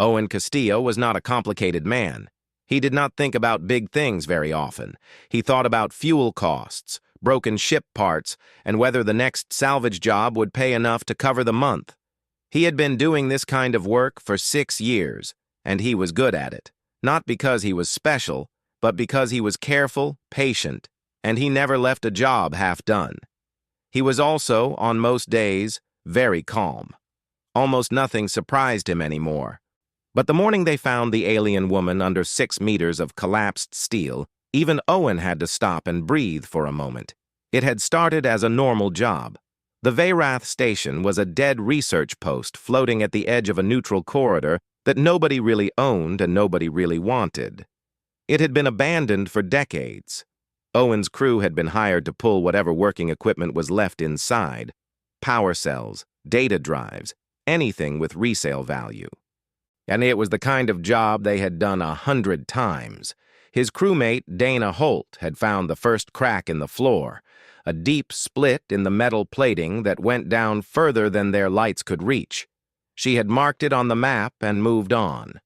Owen Castillo was not a complicated man. He did not think about big things very often. He thought about fuel costs, broken ship parts, and whether the next salvage job would pay enough to cover the month. He had been doing this kind of work for 6 years, and he was good at it. Not because he was special, but because he was careful, patient, and he never left a job half done. He was also, on most days, very calm. Almost nothing surprised him anymore. But the morning they found the alien woman under 6 meters of collapsed steel, even Owen had to stop and breathe for a moment. It had started as a normal job. The Veyrath station was a dead research post floating at the edge of a neutral corridor that nobody really owned and nobody really wanted. It had been abandoned for decades. Owen's crew had been hired to pull whatever working equipment was left inside: power cells, data drives, anything with resale value. And it was the kind of job they had done 100 times. His crewmate, Dana Holt, had found the first crack in the floor, a deep split in the metal plating that went down further than their lights could reach. She had marked it on the map and moved on.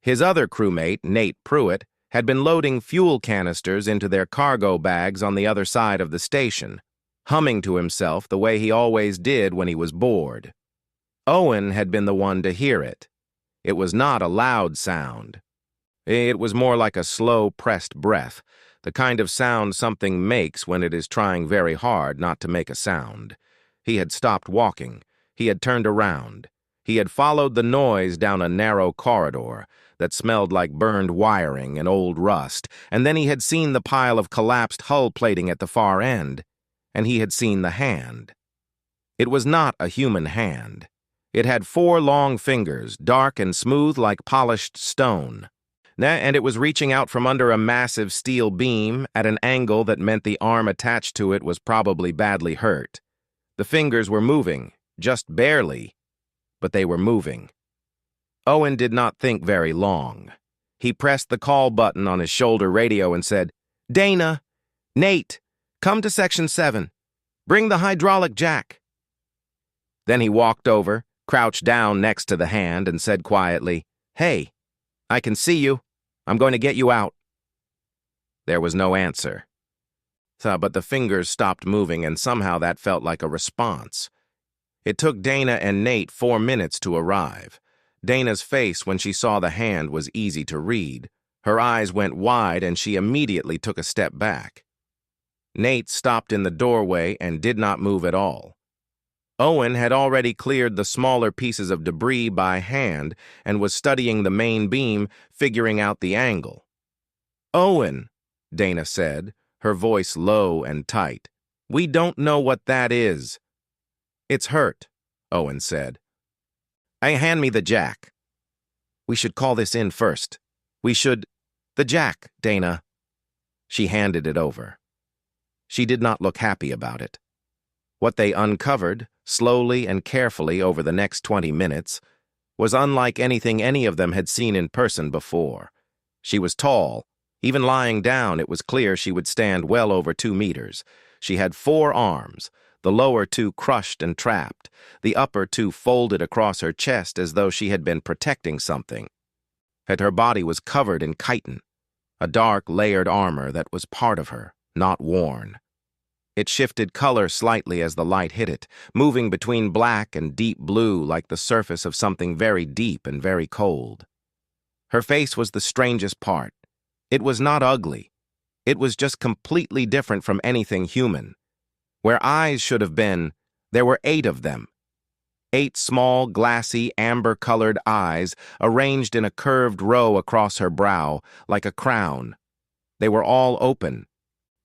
His other crewmate, Nate Pruitt, had been loading fuel canisters into their cargo bags on the other side of the station, humming to himself the way he always did when he was bored. Owen had been the one to hear it. It was not a loud sound. It was more like a slow, pressed breath, the kind of sound something makes when it is trying very hard not to make a sound. He had stopped walking. He had turned around. He had followed the noise down a narrow corridor that smelled like burned wiring and old rust, and then he had seen the pile of collapsed hull plating at the far end, and he had seen the hand. It was not a human hand. It had 4 long fingers, dark and smooth like polished stone, and it was reaching out from under a massive steel beam at an angle that meant the arm attached to it was probably badly hurt. The fingers were moving, just barely, but they were moving. Owen did not think very long. He pressed the call button on his shoulder radio and said, "Dana, Nate, come to Section 7. Bring the hydraulic jack." Then he walked over, crouched down next to the hand, and said quietly, "Hey, I can see you. I'm going to get you out." There was no answer. But the fingers stopped moving, and somehow that felt like a response. It took Dana and Nate 4 minutes to arrive. Dana's face when she saw the hand was easy to read. Her eyes went wide, and she immediately took a step back. Nate stopped in the doorway and did not move at all. Owen had already cleared the smaller pieces of debris by hand and was studying the main beam, figuring out the angle. "Owen," Dana said, her voice low and tight, "we don't know what that is." "It's hurt," Owen said. "Hand me the jack." "We should call this in first. We should—" "The jack, Dana." She handed it over. She did not look happy about it. What they uncovered, slowly and carefully over the next 20 minutes, was unlike anything any of them had seen in person before. She was tall. Even lying down, it was clear she would stand well over 2 meters. She had 4 arms, the lower 2 crushed and trapped, the upper 2 folded across her chest as though she had been protecting something. And her body was covered in chitin, a dark, layered armor that was part of her, not worn. It shifted color slightly as the light hit it, moving between black and deep blue like the surface of something very deep and very cold. Her face was the strangest part. It was not ugly. It was just completely different from anything human. Where eyes should have been, there were 8 of them. 8 small, glassy, amber-colored eyes arranged in a curved row across her brow, like a crown. They were all open.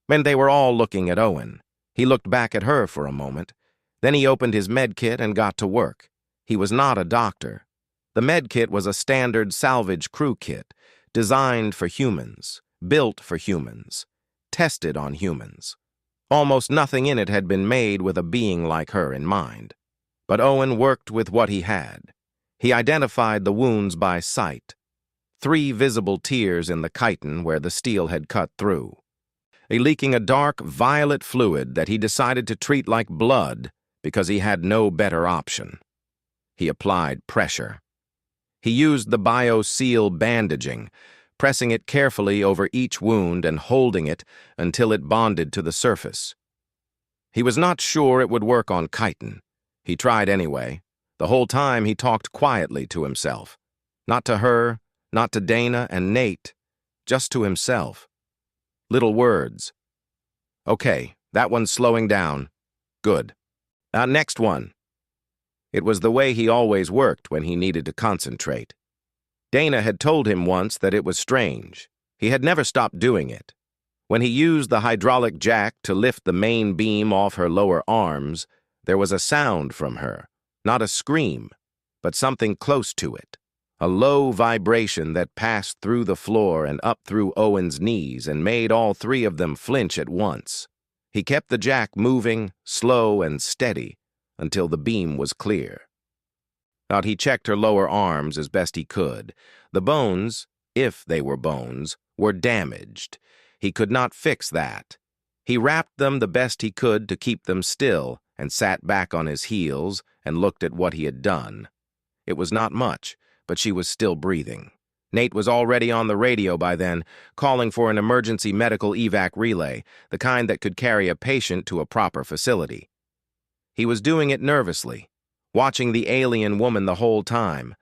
And they were all looking at Owen. He looked back at her for a moment. Then he opened his med kit and got to work. He was not a doctor. The med kit was a standard salvage crew kit, designed for humans, built for humans, tested on humans. Almost nothing in it had been made with a being like her in mind. But Owen worked with what he had. He identified the wounds by sight. 3 visible tears in the chitin where the steel had cut through. Leaking a dark, violet fluid that he decided to treat like blood because he had no better option. He applied pressure. He used the bio-seal bandaging, pressing it carefully over each wound and holding it until it bonded to the surface. He was not sure it would work on chitin. He tried anyway. The whole time he talked quietly to himself. Not to her, not to Dana and Nate, just to himself. Little words. Okay, that one's slowing down. Good. Next one. It was the way he always worked when he needed to concentrate. Dana had told him once that it was strange. He had never stopped doing it. When he used the hydraulic jack to lift the main beam off her lower arms, there was a sound from her, not a scream, but something close to it. A low vibration that passed through the floor and up through Owen's knees and made all three of them flinch at once. He kept the jack moving, slow and steady, until the beam was clear. Now he checked her lower arms as best he could. The bones, if they were bones, were damaged. He could not fix that. He wrapped them the best he could to keep them still and sat back on his heels and looked at what he had done. It was not much, but she was still breathing. Nate was already on the radio by then, calling for an emergency medical evac relay, the kind that could carry a patient to a proper facility. He was doing it nervously, watching the alien woman the whole time,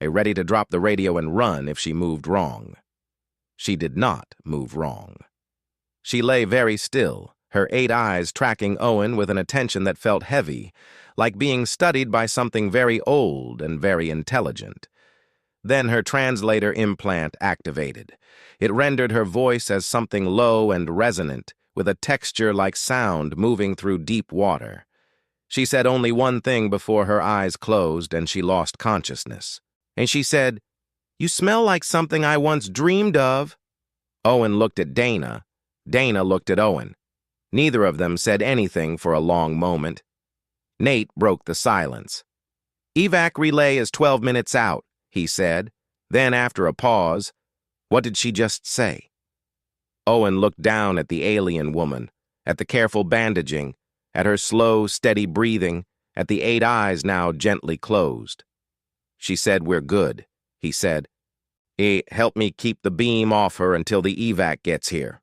ready to drop the radio and run if she moved wrong. She did not move wrong. She lay very still, her 8 eyes tracking Owen with an attention that felt heavy, like being studied by something very old and very intelligent. Then her translator implant activated. It rendered her voice as something low and resonant, with a texture like sound moving through deep water. She said only one thing before her eyes closed and she lost consciousness. And she said, "You smell like something I once dreamed of." Owen looked at Dana. Dana looked at Owen. Neither of them said anything for a long moment. Nate broke the silence. "Evac relay is 12 minutes out," he said. Then, after a pause, "What did she just say?" Owen looked down at the alien woman, at the careful bandaging, at her slow, steady breathing, at the 8 eyes now gently closed. "She said we're good," he said. "Help me keep the beam off her until the evac gets here."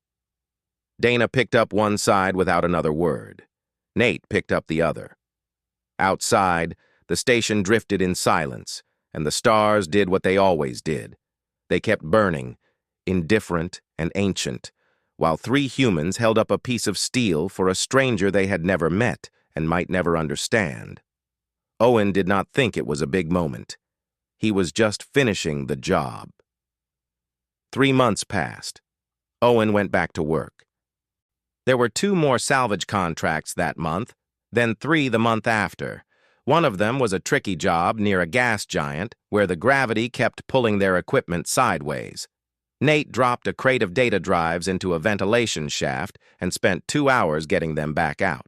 Dana picked up one side without another word. Nate picked up the other. Outside, the station drifted in silence, and the stars did what they always did. They kept burning, indifferent and ancient, while 3 humans held up a piece of steel for a stranger they had never met and might never understand. Owen did not think it was a big moment. He was just finishing the job. 3 months passed. Owen went back to work. There were 2 more salvage contracts that month, then 3 the month after. One of them was a tricky job near a gas giant where the gravity kept pulling their equipment sideways. Nate dropped a crate of data drives into a ventilation shaft and spent 2 hours getting them back out.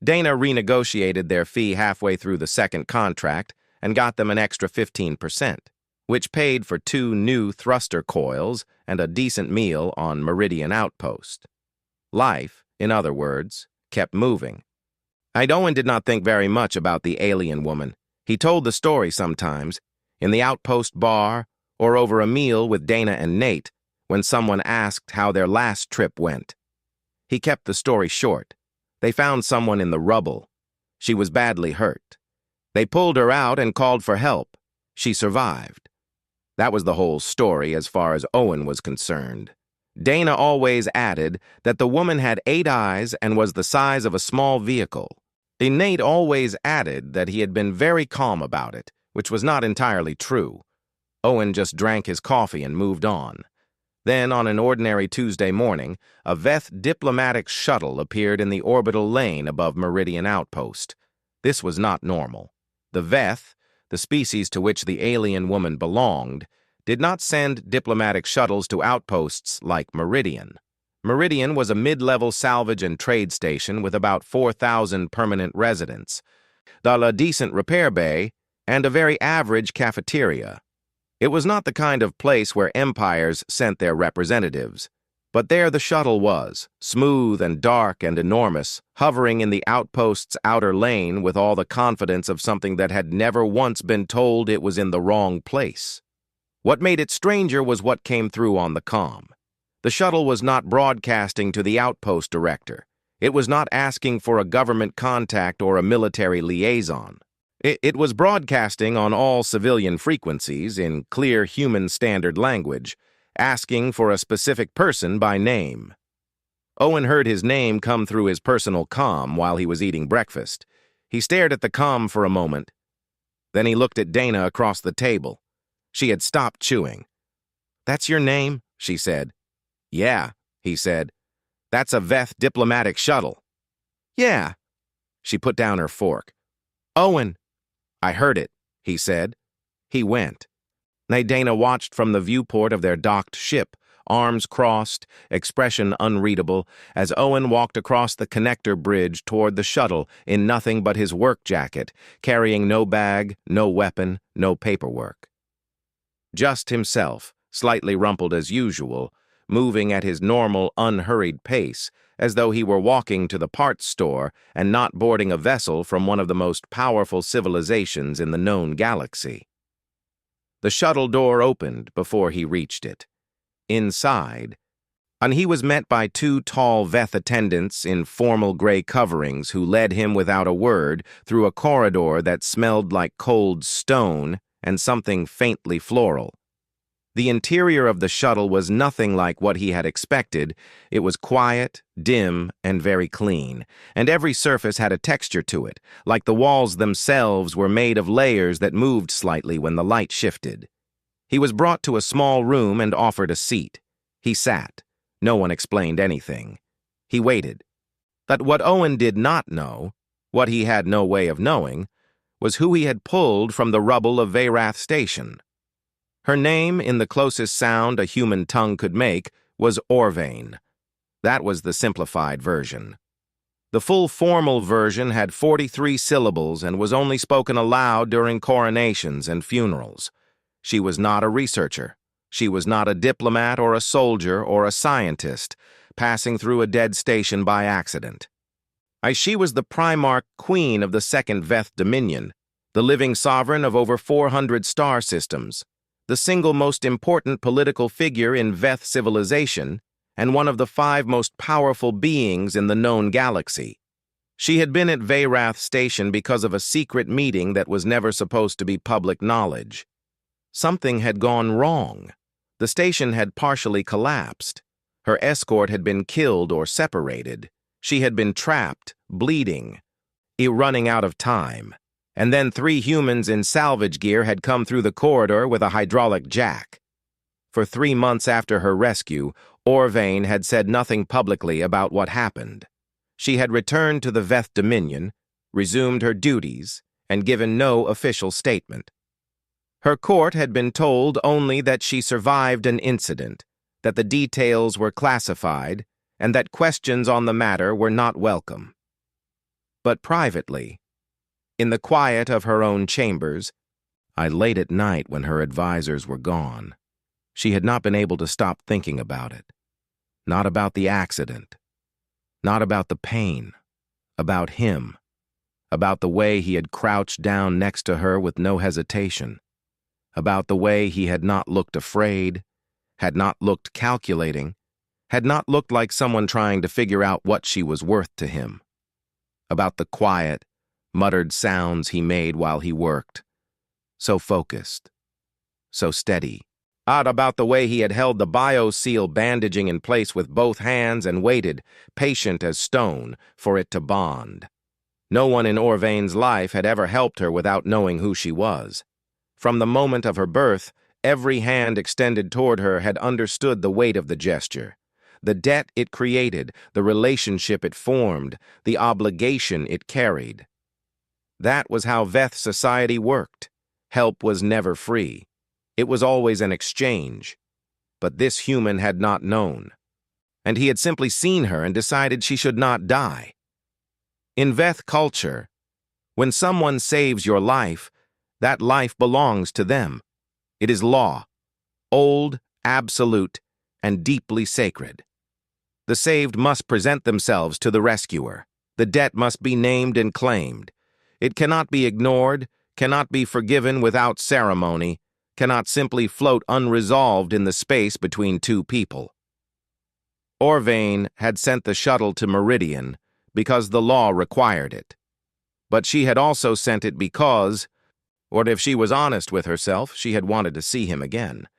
Dana renegotiated their fee halfway through the second contract and got them an extra 15%, which paid for 2 new thruster coils and a decent meal on Meridian Outpost. Life, in other words, kept moving. Owen did not think very much about the alien woman. He told the story sometimes, in the Outpost bar or over a meal with Dana and Nate, when someone asked how their last trip went. He kept the story short. They found someone in the rubble. She was badly hurt. They pulled her out and called for help. She survived. That was the whole story as far as Owen was concerned. Dana always added that the woman had 8 eyes and was the size of a small vehicle. Nate always added that he had been very calm about it, which was not entirely true. Owen just drank his coffee and moved on. Then, on an ordinary Tuesday morning, a Veth diplomatic shuttle appeared in the orbital lane above Meridian Outpost. This was not normal. The Veth, the species to which the alien woman belonged, did not send diplomatic shuttles to outposts like Meridian. Meridian was a mid-level salvage and trade station with about 4,000 permanent residents, a decent repair bay, and a very average cafeteria. It was not the kind of place where empires sent their representatives. But there the shuttle was, smooth and dark and enormous, hovering in the outpost's outer lane with all the confidence of something that had never once been told it was in the wrong place. What made it stranger was what came through on the comm. The shuttle was not broadcasting to the outpost director. It was not asking for a government contact or a military liaison. It was broadcasting on all civilian frequencies in clear human standard language, asking for a specific person by name. Owen heard his name come through his personal comm while he was eating breakfast. He stared at the comm for a moment. Then he looked at Dana across the table. She had stopped chewing. "That's your name?" she said. "Yeah," he said. "That's a Veth diplomatic shuttle." "Yeah." She put down her fork. "Owen." "I heard it," he said. He went. Dana watched from the viewport of their docked ship, arms crossed, expression unreadable, as Owen walked across the connector bridge toward the shuttle in nothing but his work jacket, carrying no bag, no weapon, no paperwork. Just himself, slightly rumpled as usual, moving at his normal, unhurried pace, as though he were walking to the parts store and not boarding a vessel from one of the most powerful civilizations in the known galaxy. The shuttle door opened before he reached it. Inside, and he was met by two tall Veth attendants in formal gray coverings who led him without a word through a corridor that smelled like cold stone and something faintly floral. The interior of the shuttle was nothing like what he had expected. It was quiet, dim, and very clean, and every surface had a texture to it, like the walls themselves were made of layers that moved slightly when the light shifted. He was brought to a small room and offered a seat. He sat. No one explained anything. He waited. But what Owen did not know, what he had no way of knowing, was who he had pulled from the rubble of Veyrath Station. Her name, in the closest sound a human tongue could make, was Orvane. That was the simplified version. The full formal version had 43 syllables and was only spoken aloud during coronations and funerals. She was not a researcher. She was not a diplomat or a soldier or a scientist, passing through a dead station by accident. She was the Primarch Queen of the Second Veth Dominion, the living sovereign of over 400 star systems, the single most important political figure in Veth civilization, and one of the 5 most powerful beings in the known galaxy. She had been at Veyrath Station because of a secret meeting that was never supposed to be public knowledge. Something had gone wrong. The station had partially collapsed. Her escort had been killed or separated. She had been trapped, bleeding, running out of time. And then 3 humans in salvage gear had come through the corridor with a hydraulic jack. For 3 months after her rescue, Orvane had said nothing publicly about what happened. She had returned to the Veth Dominion, resumed her duties, and given no official statement. Her court had been told only that she survived an incident, that the details were classified, and that questions on the matter were not welcome. But privately, in the quiet of her own chambers, late at night when her advisors were gone, she had not been able to stop thinking about it. Not about the accident. Not about the pain. About him. About the way he had crouched down next to her with no hesitation. About the way he had not looked afraid, had not looked calculating, had not looked like someone trying to figure out what she was worth to him. About the quiet, muttered sounds he made while he worked. So focused. So steady. About the way he had held the bio-seal bandaging in place with both hands and waited, patient as stone, for it to bond. No one in Orvane's life had ever helped her without knowing who she was. From the moment of her birth, every hand extended toward her had understood the weight of the gesture, the debt it created, the relationship it formed, the obligation it carried. That was how Veth society worked. Help was never free. It was always an exchange. But this human had not known. And he had simply seen her and decided she should not die. In Veth culture, when someone saves your life, that life belongs to them. It is law, old, absolute, and deeply sacred. The saved must present themselves to the rescuer. The debt must be named and claimed. It cannot be ignored, cannot be forgiven without ceremony, cannot simply float unresolved in the space between two people. Orvane had sent the shuttle to Meridian because the law required it. But she had also sent it because, or if she was honest with herself, she had wanted to see him again.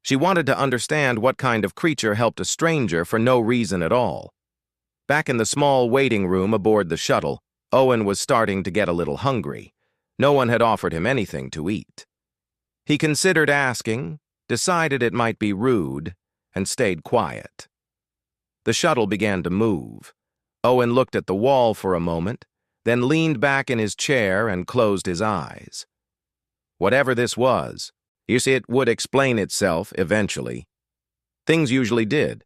She wanted to understand what kind of creature helped a stranger for no reason at all. Back in the small waiting room aboard the shuttle, Owen was starting to get a little hungry. No one had offered him anything to eat. He considered asking, decided it might be rude, and stayed quiet. The shuttle began to move. Owen looked at the wall for a moment, then leaned back in his chair and closed his eyes. Whatever this was, it would explain itself eventually. Things usually did.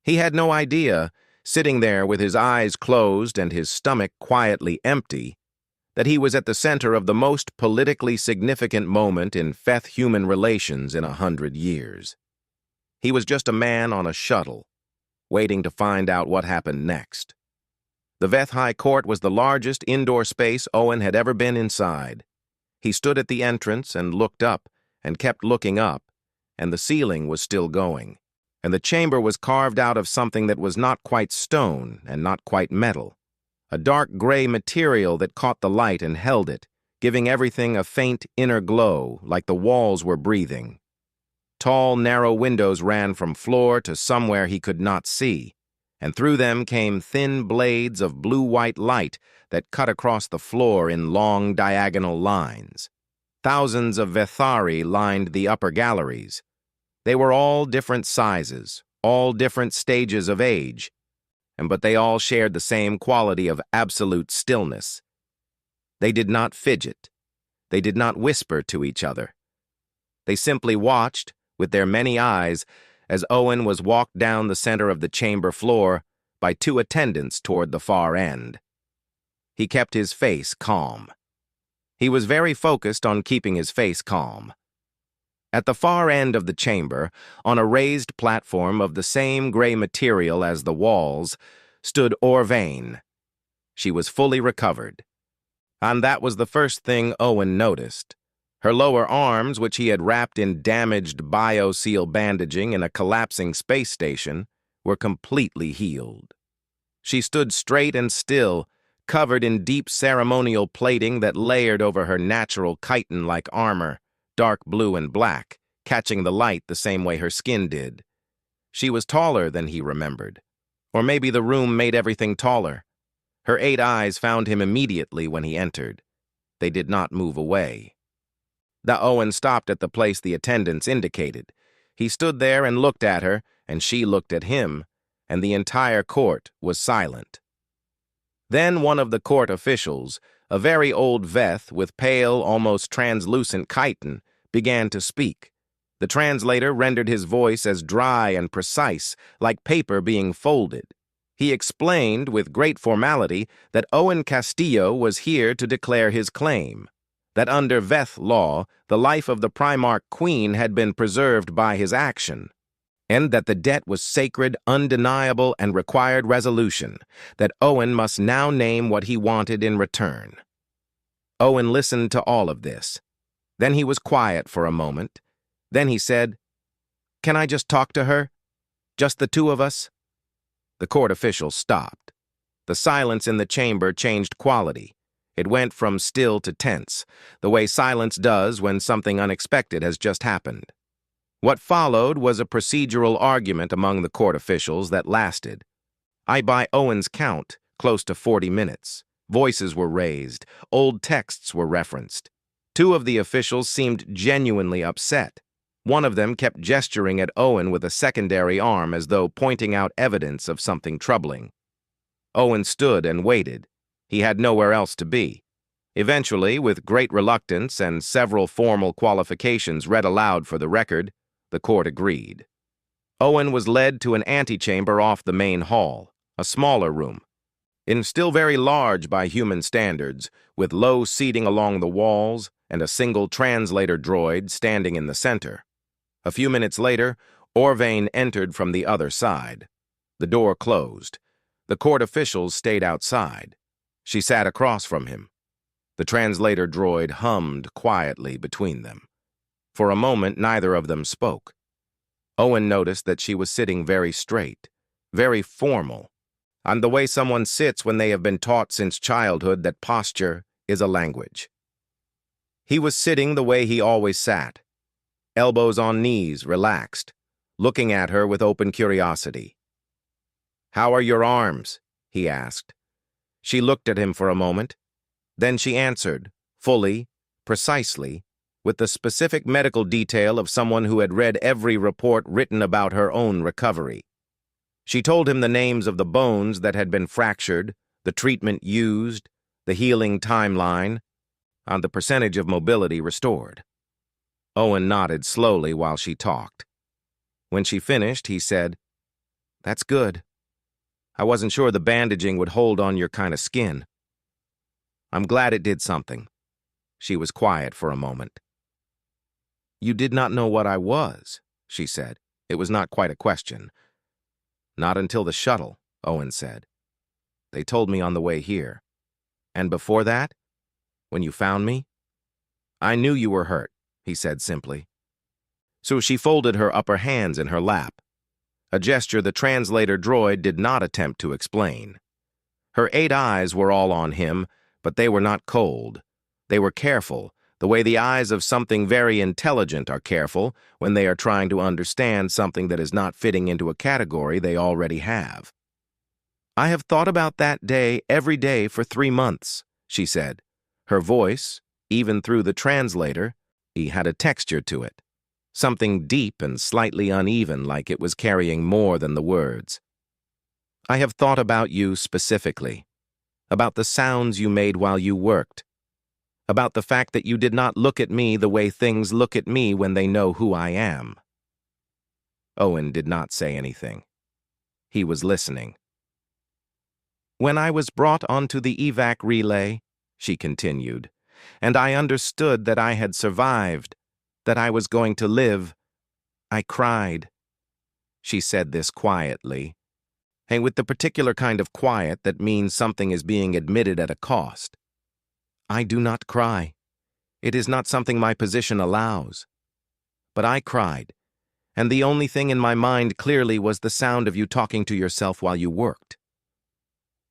He had no idea, sitting there with his eyes closed and his stomach quietly empty, that he was at the center of the most politically significant moment in Feth-human relations in 100 years. He was just a man on a shuttle, waiting to find out what happened next. The Veth High Court was the largest indoor space Owen had ever been inside. He stood at the entrance and looked up, and kept looking up, and the ceiling was still going, and the chamber was carved out of something that was not quite stone and not quite metal, a dark gray material that caught the light and held it, giving everything a faint inner glow, like the walls were breathing. Tall, narrow windows ran from floor to somewhere he could not see, and through them came thin blades of blue-white light that cut across the floor in long diagonal lines. Thousands of Vethari lined the upper galleries. They were all different sizes, all different stages of age, but they all shared the same quality of absolute stillness. They did not fidget. They did not whisper to each other. They simply watched, with their many eyes, as Owen was walked down the center of the chamber floor by two attendants toward the far end. He kept his face calm. He was very focused on keeping his face calm. At the far end of the chamber, on a raised platform of the same gray material as the walls, stood Orvane. She was fully recovered. And that was the first thing Owen noticed. Her lower arms, which he had wrapped in damaged bio-seal bandaging in a collapsing space station, were completely healed. She stood straight and still, covered in deep ceremonial plating that layered over her natural chitin-like armor, dark blue and black, catching the light the same way her skin did. She was taller than he remembered. Or maybe the room made everything taller. Her 8 eyes found him immediately when he entered. They did not move away. The Owen stopped at the place the attendants indicated. He stood there and looked at her, and she looked at him, and the entire court was silent. Then one of the court officials, a very old Veth with pale, almost translucent chitin, began to speak. The translator rendered his voice as dry and precise, like paper being folded. He explained with great formality that Owen Castillo was here to declare his claim, that under Veth law, the life of the Primarch Queen had been preserved by his action, and that the debt was sacred, undeniable, and required resolution, that Owen must now name what he wanted in return. Owen listened to all of this. Then he was quiet for a moment. Then he said, "Can I just talk to her? Just the two of us?" The court official stopped. The silence in the chamber changed quality. It went from still to tense, the way silence does when something unexpected has just happened. What followed was a procedural argument among the court officials that lasted. By Owen's count, close to 40 minutes. Voices were raised, old texts were referenced. 2 of the officials seemed genuinely upset. One of them kept gesturing at Owen with a secondary arm as though pointing out evidence of something troubling. Owen stood and waited. He had nowhere else to be. Eventually, with great reluctance and several formal qualifications read aloud for the record, the court agreed. Owen was led to an antechamber off the main hall, a smaller room, still very large by human standards, with low seating along the walls and a single translator droid standing in the center. A few minutes later, Orvane entered from the other side. The door closed. The court officials stayed outside. She sat across from him. The translator droid hummed quietly between them. For a moment, neither of them spoke. Owen noticed that she was sitting very straight, very formal, and the way someone sits when they have been taught since childhood that posture is a language. He was sitting the way he always sat, elbows on knees, relaxed, looking at her with open curiosity. "How are your arms?" he asked. She looked at him for a moment. Then she answered, fully, precisely, with the specific medical detail of someone who had read every report written about her own recovery. She told him the names of the bones that had been fractured, the treatment used, the healing timeline, and the percentage of mobility restored. Owen nodded slowly while she talked. When she finished, he said, "That's good. I wasn't sure the bandaging would hold on your kind of skin. I'm glad it did something." She was quiet for a moment. "You did not know what I was," she said. It was not quite a question. "Not until the shuttle," Owen said. "They told me on the way here. And before that, when you found me, I knew you were hurt," he said simply. So she folded her upper hands in her lap, a gesture the translator droid did not attempt to explain. Her 8 eyes were all on him, but they were not cold. They were careful, the way the eyes of something very intelligent are careful when they are trying to understand something that is not fitting into a category they already have. "I have thought about that day every day for 3 months," she said. Her voice, even through the translator, had a texture to it, something deep and slightly uneven, like it was carrying more than the words. "I have thought about you specifically, about the sounds you made while you worked, about the fact that you did not look at me the way things look at me when they know who I am." Owen did not say anything. He was listening. "When I was brought onto the evac relay," she continued, "and I understood that I had survived, that I was going to live, I cried." She said this quietly, and with the particular kind of quiet that means something is being admitted at a cost. "I do not cry. It is not something my position allows. But I cried, and the only thing in my mind clearly was the sound of you talking to yourself while you worked."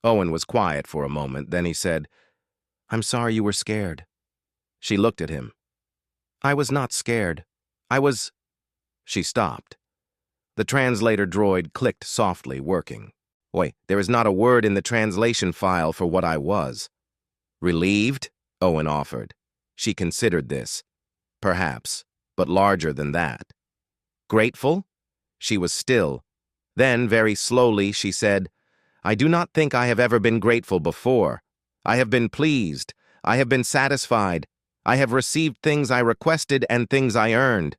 Owen was quiet for a moment, then he said, "I'm sorry you were scared." She looked at him. "I was not scared. I was—" She stopped. The translator droid clicked softly, working. "Oi, there is not a word in the translation file for what I was." "Relieved?" Owen offered. She considered this. Perhaps, but larger than that. "Grateful?" She was still. Then, very slowly, she said, "I do not think I have ever been grateful before. I have been pleased. I have been satisfied. I have received things I requested and things I earned.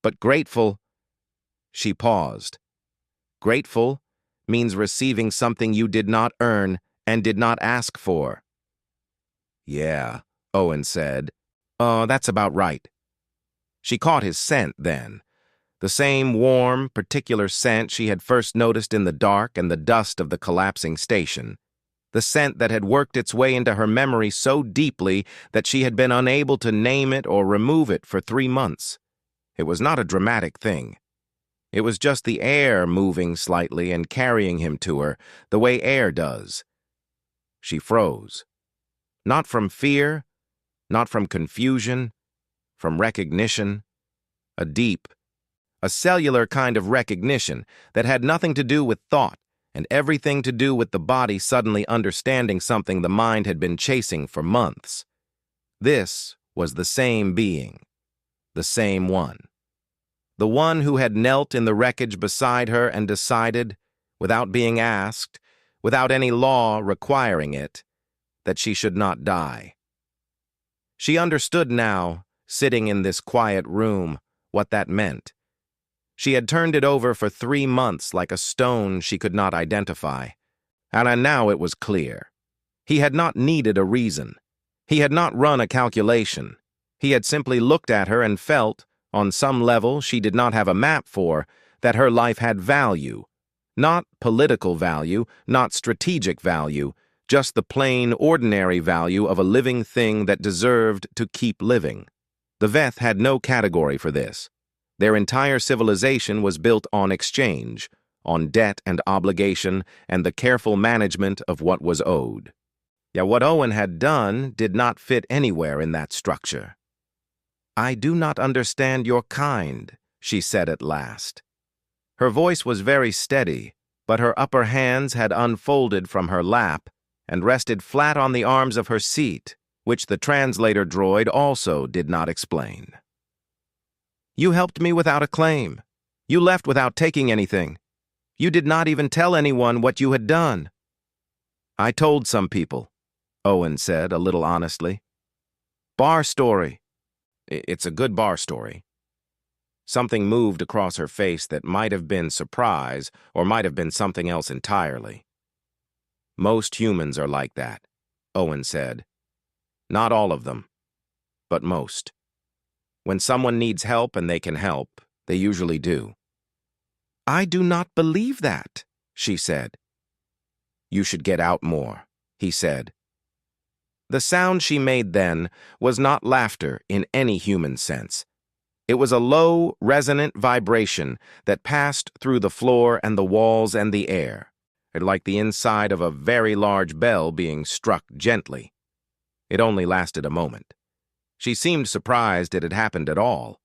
But grateful—" She paused. "Grateful means receiving something you did not earn and did not ask for." "Yeah," Owen said. That's about right." She caught his scent then. The same warm, particular scent she had first noticed in the dark and the dust of the collapsing station. The scent that had worked its way into her memory so deeply that she had been unable to name it or remove it for 3 months. It was not a dramatic thing. It was just the air moving slightly and carrying him to her, the way air does. She froze. Not from fear, not from confusion, from recognition. A deep, a cellular kind of recognition that had nothing to do with thought and everything to do with the body suddenly understanding something the mind had been chasing for months. This was the same being, the same one. The one who had knelt in the wreckage beside her and decided, without being asked, without any law requiring it, that she should not die. She understood now, sitting in this quiet room, what that meant. She had turned it over for 3 months like a stone she could not identify. And now it was clear. He had not needed a reason. He had not run a calculation. He had simply looked at her and felt, on some level she did not have a map for, that her life had value, Not political value, not strategic value, just the plain, ordinary value of a living thing that deserved to keep living. The Veth had no category for this. Their entire civilization was built on exchange, on debt and obligation, and the careful management of what was owed. Yet what Owen had done did not fit anywhere in that structure. "I do not understand your kind," she said at last. Her voice was very steady, but her upper hands had unfolded from her lap and rested flat on the arms of her seat, which the translator droid also did not explain. "You helped me without a claim. You left without taking anything. You did not even tell anyone what you had done." "I told some people," Owen said a little honestly. "Bar story. It's a good bar story." Something moved across her face that might have been surprise or might have been something else entirely. "Most humans are like that," Owen said. "Not all of them, but most. When someone needs help and they can help, they usually do." "I do not believe that," she said. "You should get out more," he said. The sound she made then was not laughter in any human sense. It was a low, resonant vibration that passed through the floor and the walls and the air, like the inside of a very large bell being struck gently. It only lasted a moment. She seemed surprised it had happened at all.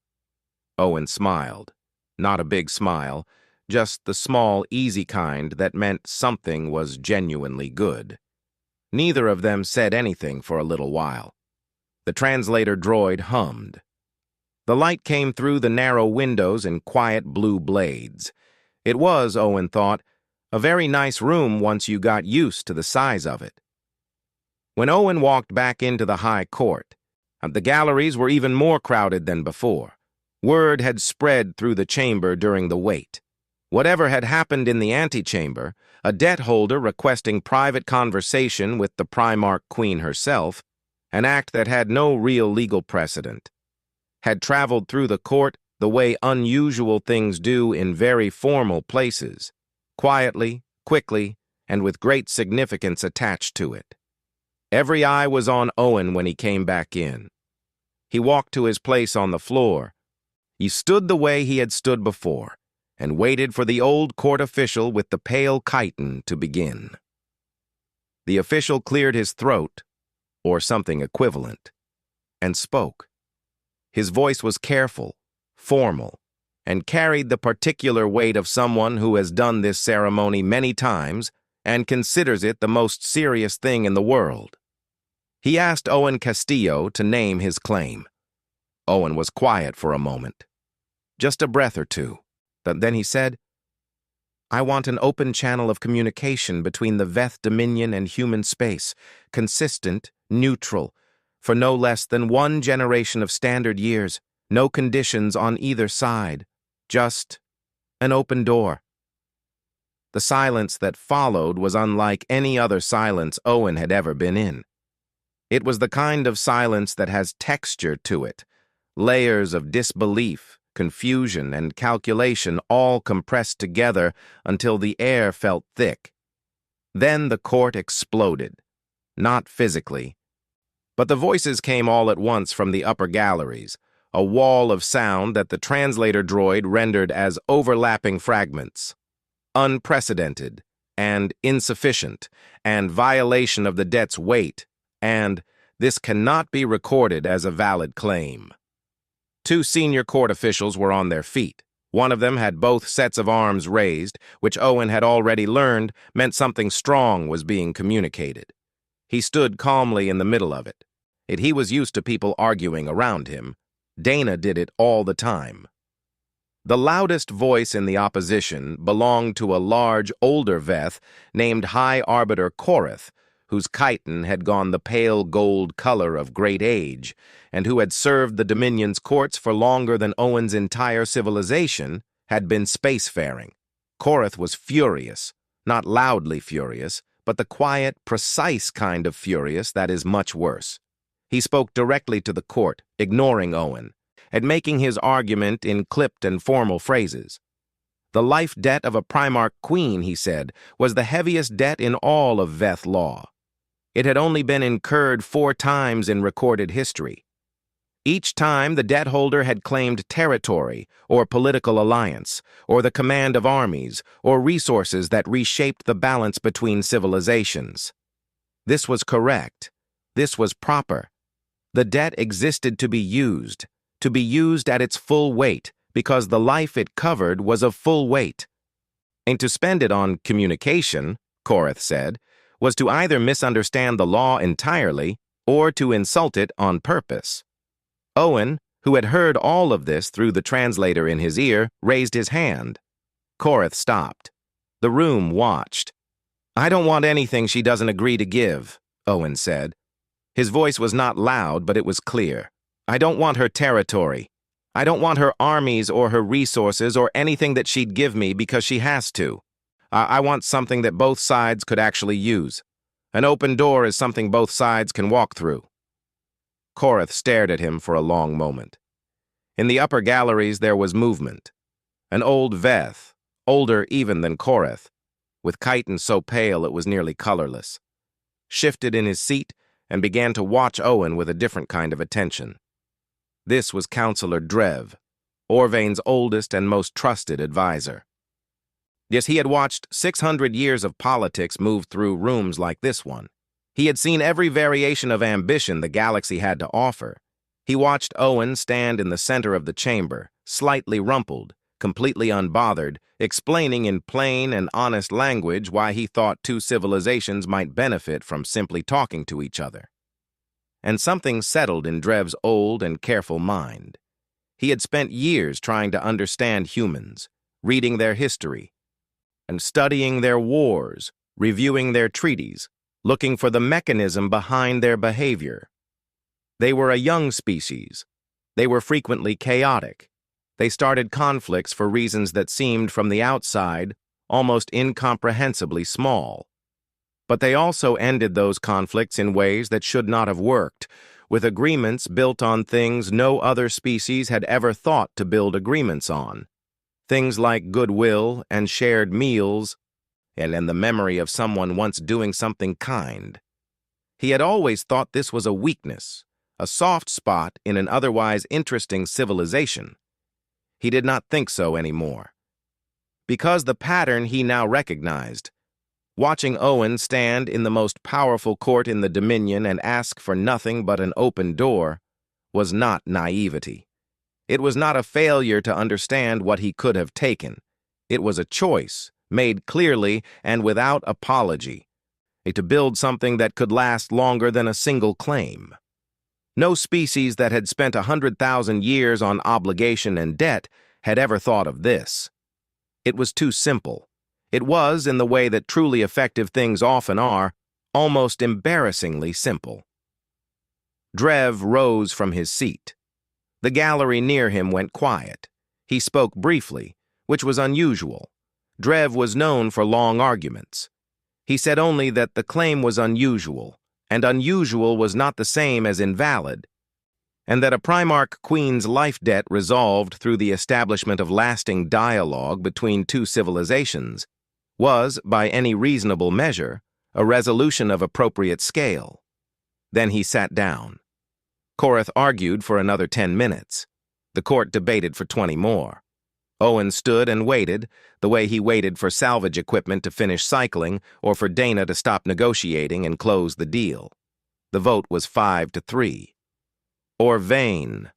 Owen smiled. Not a big smile, just the small, easy kind that meant something was genuinely good. Neither of them said anything for a little while. The translator droid hummed. The light came through the narrow windows in quiet blue blades. It was, Owen thought, a very nice room once you got used to the size of it. When Owen walked back into the high court, the galleries were even more crowded than before. Word had spread through the chamber during the wait. Whatever had happened in the antechamber, a debt holder requesting private conversation with the Primarch Queen herself, an act that had no real legal precedent, had traveled through the court the way unusual things do in very formal places, quietly, quickly, and with great significance attached to it. Every eye was on Owen when he came back in. He walked to his place on the floor. He stood the way he had stood before, and waited for the old court official with the pale chiton to begin. The official cleared his throat, or something equivalent, and spoke. His voice was careful, formal, and carried the particular weight of someone who has done this ceremony many times and considers it the most serious thing in the world. He asked Owen Castillo to name his claim. Owen was quiet for a moment, just a breath or two. Then he said, "I want an open channel of communication between the Veth Dominion and human space, consistent, neutral, for no less than 1 generation of standard years, no conditions on either side, just an open door." The silence that followed was unlike any other silence Owen had ever been in. It was the kind of silence that has texture to it, layers of disbelief, confusion, and calculation all compressed together until the air felt thick. Then the court exploded, not physically, but the voices came all at once from the upper galleries, a wall of sound that the translator droid rendered as overlapping fragments. Unprecedented, and insufficient, and violation of the debt's weight, and this cannot be recorded as a valid claim. 2 senior court officials were on their feet. One of them had both sets of arms raised, which Owen had already learned meant something strong was being communicated. He stood calmly in the middle of it. He was used to people arguing around him. Dana did it all the time. The loudest voice in the opposition belonged to a large, older Veth named High Arbiter Korath, whose chiton had gone the pale gold color of great age, and who had served the Dominion's courts for longer than Owen's entire civilization had been spacefaring. Korath was furious, not loudly furious, but the quiet, precise kind of furious that is much worse. He spoke directly to the court, ignoring Owen, and making his argument in clipped and formal phrases. The life debt of a Primarch queen, he said, was the heaviest debt in all of Veth law. It had only been incurred 4 times in recorded history. Each time the debt holder had claimed territory or political alliance, or the command of armies, or resources that reshaped the balance between civilizations. This was correct. This was proper. The debt existed to be used at its full weight, because the life it covered was of full weight. And to spend it on communication, Koreth said, was to either misunderstand the law entirely or to insult it on purpose. Owen, who had heard all of this through the translator in his ear, raised his hand. Koreth stopped. The room watched. "I don't want anything she doesn't agree to give," Owen said. His voice was not loud, but it was clear. "I don't want her territory. I don't want her armies or her resources or anything that she'd give me because she has to. I want something that both sides could actually use. An open door is something both sides can walk through." Koreth stared at him for a long moment. In the upper galleries there was movement. An old Veth, older even than Koreth, with chitin so pale it was nearly colorless, shifted in his seat and began to watch Owen with a different kind of attention. This was Counselor Drev, Orvain's oldest and most trusted advisor. Yes, he had watched 600 years of politics move through rooms like this one. He had seen every variation of ambition the galaxy had to offer. He watched Owen stand in the center of the chamber, slightly rumpled, completely unbothered, explaining in plain and honest language why he thought 2 civilizations might benefit from simply talking to each other. And something settled in Drev's old and careful mind. He had spent years trying to understand humans, reading their history, and studying their wars, reviewing their treaties, looking for the mechanism behind their behavior. They were a young species. They were frequently chaotic. They started conflicts for reasons that seemed, from the outside, almost incomprehensibly small. But they also ended those conflicts in ways that should not have worked, with agreements built on things no other species had ever thought to build agreements on. Things like goodwill and shared meals, and the memory of someone once doing something kind. He had always thought this was a weakness, a soft spot in an otherwise interesting civilization. He did not think so anymore. Because the pattern he now recognized, watching Owen stand in the most powerful court in the Dominion and ask for nothing but an open door, was not naivety. It was not a failure to understand what he could have taken. It was a choice, made clearly and without apology, to build something that could last longer than a single claim. No species that had spent 100,000 years on obligation and debt had ever thought of this. It was too simple. It was, in the way that truly effective things often are, almost embarrassingly simple. Drev rose from his seat. The gallery near him went quiet. He spoke briefly, which was unusual. Drev was known for long arguments. He said only that the claim was unusual, and unusual was not the same as invalid, and that a Primarch Queen's life debt resolved through the establishment of lasting dialogue between 2 civilizations was, by any reasonable measure, a resolution of appropriate scale. Then he sat down. Koreth argued for another 10 minutes. The court debated for 20 more. Owen stood and waited, the way he waited for salvage equipment to finish cycling or for Dana to stop negotiating and close the deal. The vote was 5-3. Orvain,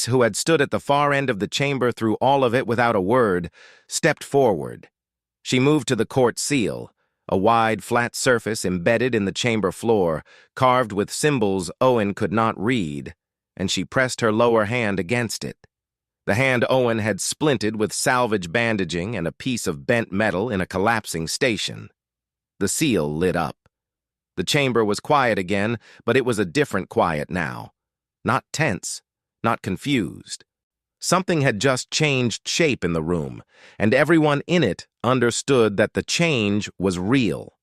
who had stood at the far end of the chamber through all of it without a word, stepped forward. She moved to the court seal, a wide, flat surface embedded in the chamber floor, carved with symbols Owen could not read, and she pressed her lower hand against it. The hand Owen had splinted with salvage bandaging and a piece of bent metal in a collapsing station. The seal lit up. The chamber was quiet again, but it was a different quiet now. Not tense, not confused. Something had just changed shape in the room, and everyone in it understood that the change was real.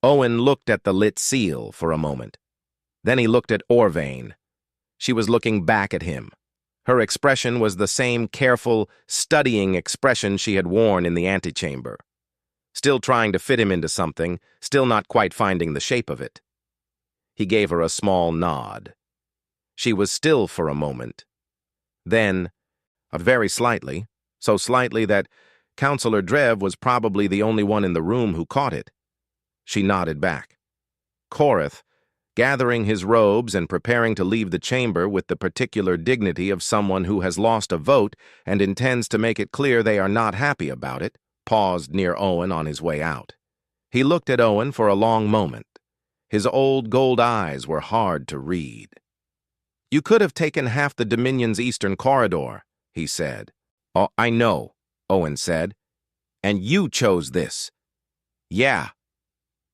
Owen looked at the lit seal for a moment. Then he looked at Orvain. She was looking back at him. Her expression was the same careful, studying expression she had worn in the antechamber. Still trying to fit him into something, still not quite finding the shape of it. He gave her a small nod. She was still for a moment. Then, very slightly, so slightly that Counselor Drev was probably the only one in the room who caught it. She nodded back. Korath, gathering his robes and preparing to leave the chamber with the particular dignity of someone who has lost a vote and intends to make it clear they are not happy about it, paused near Owen on his way out. He looked at Owen for a long moment. His old gold eyes were hard to read. "You could have taken half the Dominion's eastern corridor," he said. "Oh, I know," Owen said. "And you chose this." "Yeah."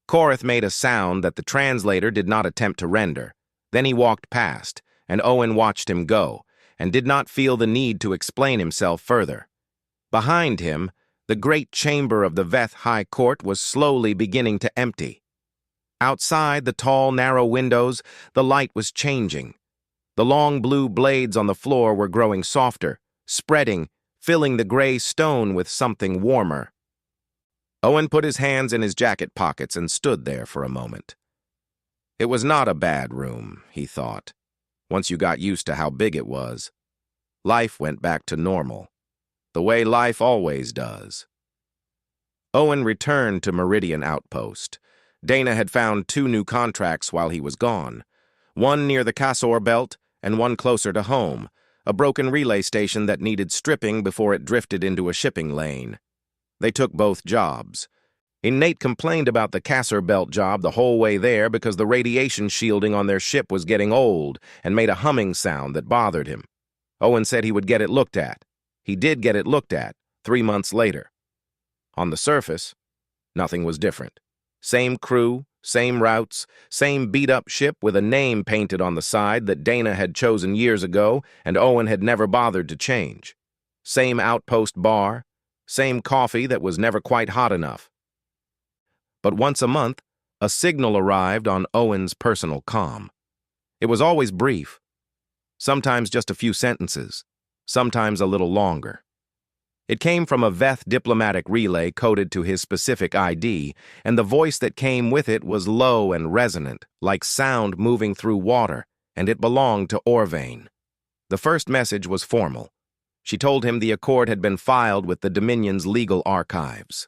Korath made a sound that the translator did not attempt to render. Then he walked past, and Owen watched him go, and did not feel the need to explain himself further. Behind him, the great chamber of the Veth High Court was slowly beginning to empty. Outside the tall, narrow windows, the light was changing. The long blue blades on the floor were growing softer, spreading, filling the gray stone with something warmer. Owen put his hands in his jacket pockets and stood there for a moment. It was not a bad room, he thought, once you got used to how big it was. Life went back to normal, the way life always does. Owen returned to Meridian Outpost. Dana had found 2 new contracts while he was gone, one near the Kasor Belt and one closer to home, a broken relay station that needed stripping before it drifted into a shipping lane. They took both jobs. Nate complained about the Kasor Belt job the whole way there because the radiation shielding on their ship was getting old and made a humming sound that bothered him. Owen said he would get it looked at. He did get it looked at, 3 months later. On the surface, nothing was different. Same crew, same routes, same beat-up ship with a name painted on the side that Dana had chosen years ago and Owen had never bothered to change. Same outpost bar, same coffee that was never quite hot enough. But once a month, a signal arrived on Owen's personal comm. It was always brief, sometimes just a few sentences, sometimes a little longer. It came from a Veth diplomatic relay coded to his specific ID, and the voice that came with it was low and resonant, like sound moving through water, and it belonged to Orvane. The first message was formal. She told him the accord had been filed with the Dominion's legal archives.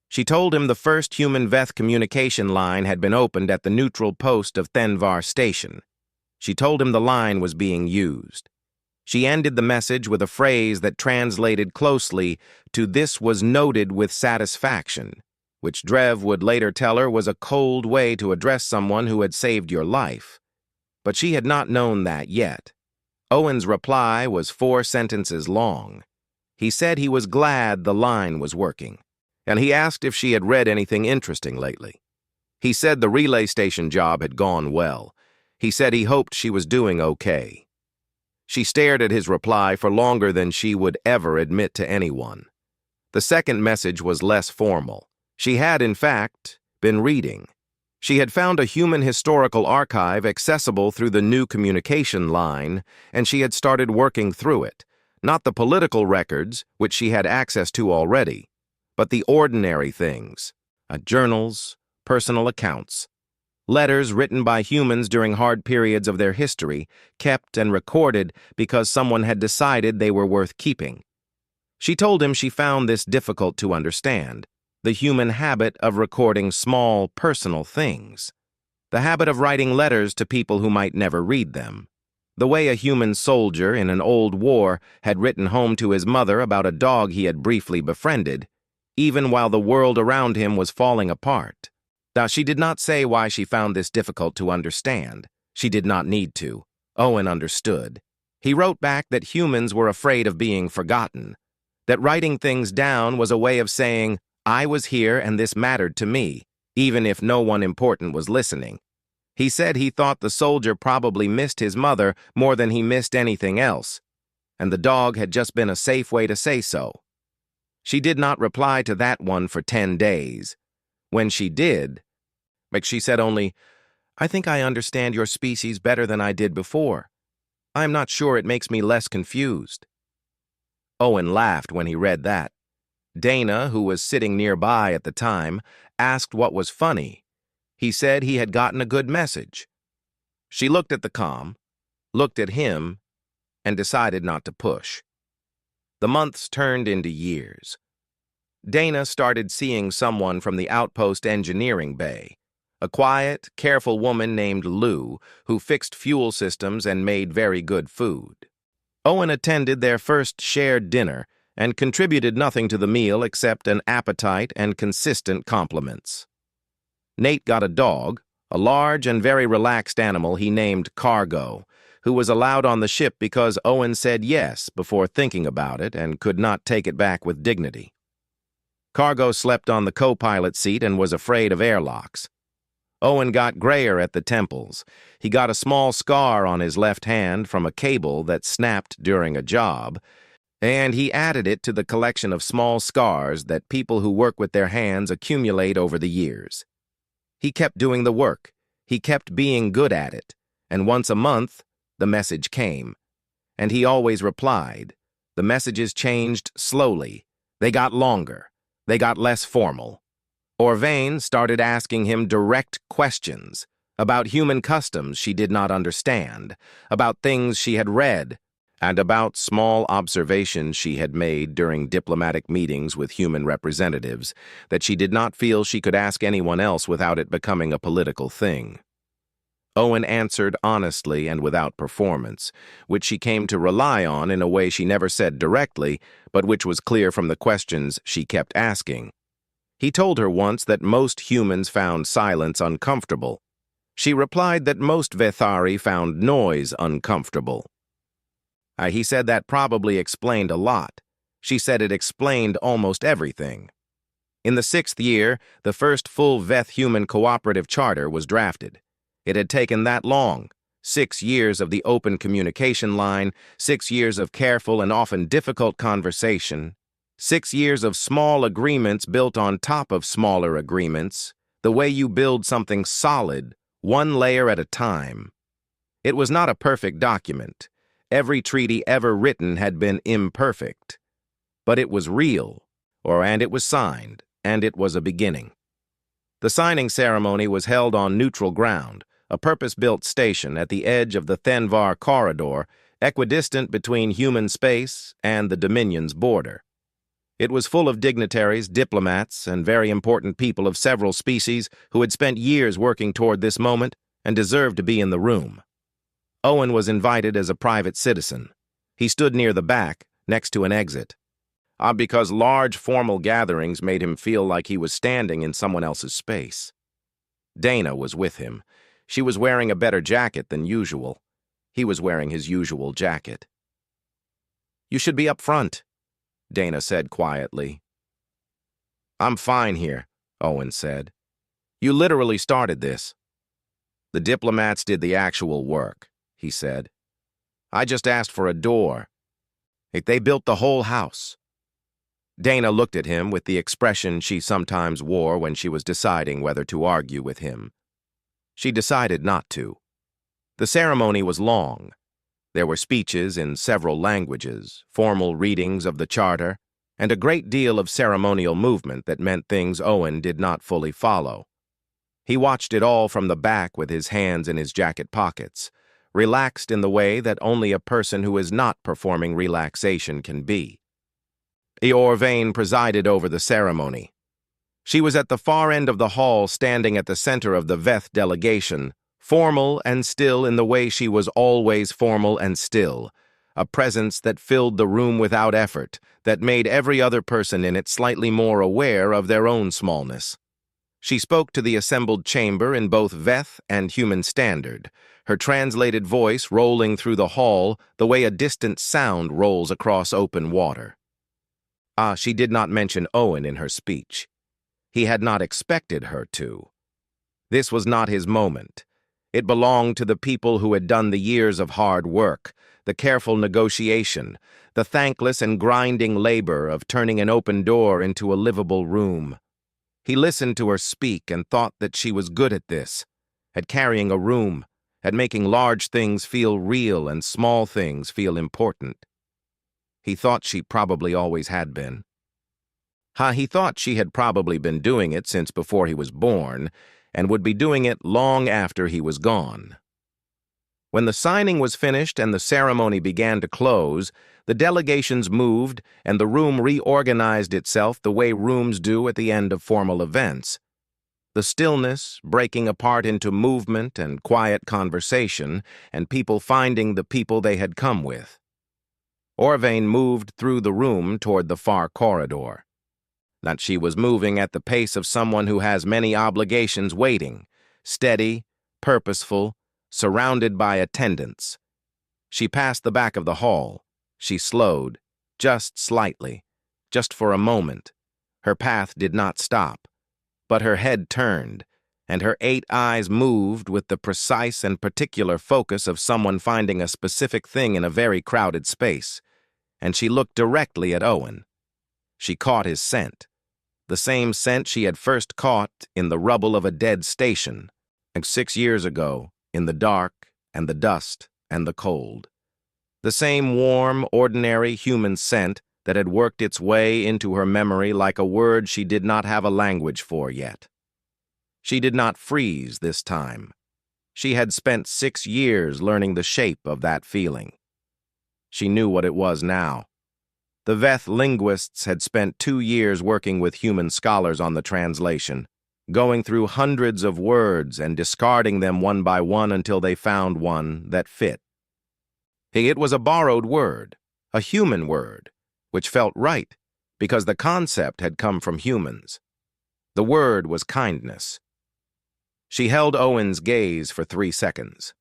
She told him the first human Veth communication line had been opened at the neutral post of Thenvar Station. She told him the line was being used. She ended the message with a phrase that translated closely to "this was noted with satisfaction," which Drev would later tell her was a cold way to address someone who had saved your life. But she had not known that yet. Owen's reply was 4 sentences long. He said he was glad the line was working, and he asked if she had read anything interesting lately. He said the relay station job had gone well. He said he hoped she was doing okay. She stared at his reply for longer than she would ever admit to anyone. The second message was less formal. She had, in fact, been reading. She had found a human historical archive accessible through the new communication line, and she had started working through it. Not the political records, which she had access to already, but the ordinary things, journals, personal accounts, letters written by humans during hard periods of their history, kept and recorded because someone had decided they were worth keeping. She told him she found this difficult to understand, the human habit of recording small, personal things, the habit of writing letters to people who might never read them, the way a human soldier in an old war had written home to his mother about a dog he had briefly befriended, even while the world around him was falling apart. Now, she did not say why she found this difficult to understand. She did not need to. Owen understood. He wrote back that humans were afraid of being forgotten, that writing things down was a way of saying, "I was here and this mattered to me," even if no one important was listening. He said he thought the soldier probably missed his mother more than he missed anything else, and the dog had just been a safe way to say so. She did not reply to that one for 10 days. When she did, she said only, "I think I understand your species better than I did before. I am not sure it makes me less confused." Owen laughed when he read that. Dana, who was sitting nearby at the time, asked what was funny. He said he had gotten a good message. She looked at the comm, looked at him, and decided not to push. The months turned into years. Dana started seeing someone from the outpost engineering bay, a quiet, careful woman named Lou who fixed fuel systems and made very good food. Owen attended their first shared dinner and contributed nothing to the meal except an appetite and consistent compliments. Nate got a dog, a large and very relaxed animal he named Cargo, who was allowed on the ship because Owen said yes before thinking about it and could not take it back with dignity. Cargo slept on the co-pilot seat and was afraid of airlocks. Owen got grayer at the temples. He got a small scar on his left hand from a cable that snapped during a job, and he added it to the collection of small scars that people who work with their hands accumulate over the years. He kept doing the work. He kept being good at it, and once a month, the message came. And he always replied. The messages changed slowly. They got longer. They got less formal. Orvain started asking him direct questions about human customs she did not understand, about things she had read, and about small observations she had made during diplomatic meetings with human representatives that she did not feel she could ask anyone else without it becoming a political thing. Owen answered honestly and without performance, which she came to rely on in a way she never said directly, but which was clear from the questions she kept asking. He told her once that most humans found silence uncomfortable. She replied that most Vethari found noise uncomfortable. He said that probably explained a lot. She said it explained almost everything. In the 6th year, the first full Veth-human cooperative charter was drafted. It had taken that long, 6 years of the open communication line, 6 years of careful and often difficult conversation, 6 years of small agreements built on top of smaller agreements, the way you build something solid, one layer at a time. It was not a perfect document. Every treaty ever written had been imperfect. But it was real, and it was signed, and it was a beginning. The signing ceremony was held on neutral ground, a purpose-built station at the edge of the Thenvar corridor, equidistant between human space and the Dominion's border. It was full of dignitaries, diplomats, and very important people of several species who had spent years working toward this moment and deserved to be in the room. Owen was invited as a private citizen. He stood near the back, next to an exit. Because large formal gatherings made him feel like he was standing in someone else's space. Dana was with him. She was wearing a better jacket than usual. He was wearing his usual jacket. "You should be up front," Dana said quietly. "I'm fine here," Owen said. "You literally started this." "The diplomats did the actual work," he said. "I just asked for a door. They built the whole house." Dana looked at him with the expression she sometimes wore when she was deciding whether to argue with him. She decided not to. The ceremony was long. There were speeches in several languages, formal readings of the charter, and a great deal of ceremonial movement that meant things Owen did not fully follow. He watched it all from the back with his hands in his jacket pockets, relaxed in the way that only a person who is not performing relaxation can be. Orvain presided over the ceremony. She was at the far end of the hall, standing at the center of the Veth delegation, formal and still in the way she was always formal and still, a presence that filled the room without effort, that made every other person in it slightly more aware of their own smallness. She spoke to the assembled chamber in both Veth and human standard, her translated voice rolling through the hall the way a distant sound rolls across open water. She did not mention Owen in her speech. He had not expected her to. This was not his moment. It belonged to the people who had done the years of hard work, the careful negotiation, the thankless and grinding labor of turning an open door into a livable room. He listened to her speak and thought that she was good at this, at carrying a room, at making large things feel real and small things feel important. He thought she probably always had been. He thought she had probably been doing it since before he was born, and would be doing it long after he was gone. When the signing was finished and the ceremony began to close, the delegations moved and the room reorganized itself the way rooms do at the end of formal events. The stillness breaking apart into movement and quiet conversation, and people finding the people they had come with. Orvain moved through the room toward the far corridor. That she was moving at the pace of someone who has many obligations waiting, steady, purposeful, surrounded by attendants. She passed the back of the hall. She slowed, just slightly, just for a moment. Her path did not stop, but her head turned, and her 8 eyes moved with the precise and particular focus of someone finding a specific thing in a very crowded space, and she looked directly at Owen. She caught his scent, the same scent she had first caught in the rubble of a dead station, 6 years ago, in the dark and the dust and the cold. The same warm, ordinary human scent that had worked its way into her memory like a word she did not have a language for yet. She did not freeze this time. She had spent 6 years learning the shape of that feeling. She knew what it was now. The Veth linguists had spent 2 years working with human scholars on the translation, going through hundreds of words and discarding them one by one until they found one that fit. It was a borrowed word, a human word, which felt right because the concept had come from humans. The word was kindness. She held Owen's gaze for 3 seconds.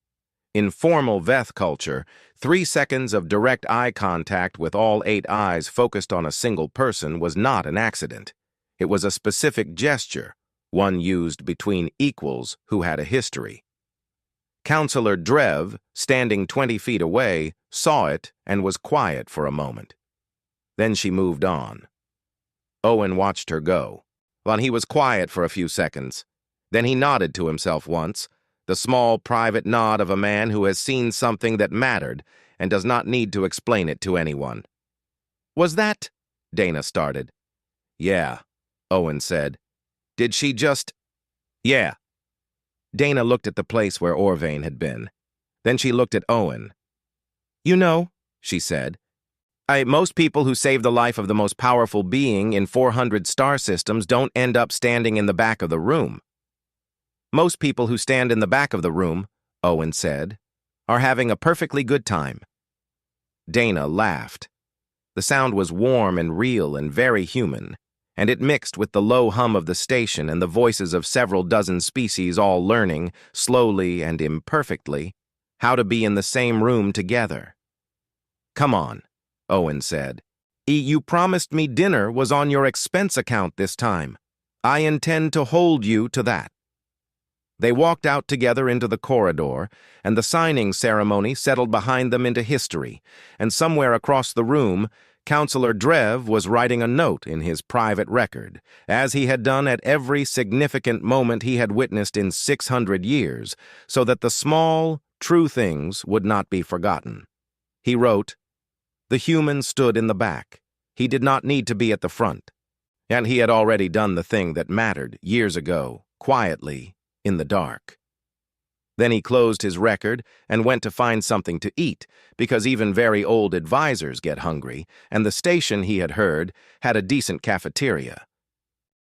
In formal Veth culture, 3 seconds of direct eye contact with all 8 eyes focused on a single person was not an accident. It was a specific gesture, one used between equals who had a history. Counselor Drev, standing 20 feet away, saw it and was quiet for a moment. Then she moved on. Owen watched her go. While he was quiet for a few seconds. Then he nodded to himself once, the small private nod of a man who has seen something that mattered and does not need to explain it to anyone. "Was that?" Dana started. "Yeah," Owen said. "Did she just—" "Yeah." Dana looked at the place where Orvain had been. Then she looked at Owen. "You know," she said, most people who save the life of the most powerful being in 400 star systems don't end up standing in the back of the room. Most people who stand in the back of the room," Owen said, "are having a perfectly good time." Dana laughed. The sound was warm and real and very human, and it mixed with the low hum of the station and the voices of several dozen species all learning, slowly and imperfectly, how to be in the same room together. "Come on," Owen said. "You promised me dinner was on your expense account this time. I intend to hold you to that." They walked out together into the corridor, and the signing ceremony settled behind them into history, and somewhere across the room, Counselor Drev was writing a note in his private record, as he had done at every significant moment he had witnessed in 600 years, so that the small, true things would not be forgotten. He wrote, "The human stood in the back. He did not need to be at the front. And he had already done the thing that mattered years ago, quietly, in the dark." Then he closed his record and went to find something to eat, because even very old advisors get hungry, and the station, he had heard, had a decent cafeteria.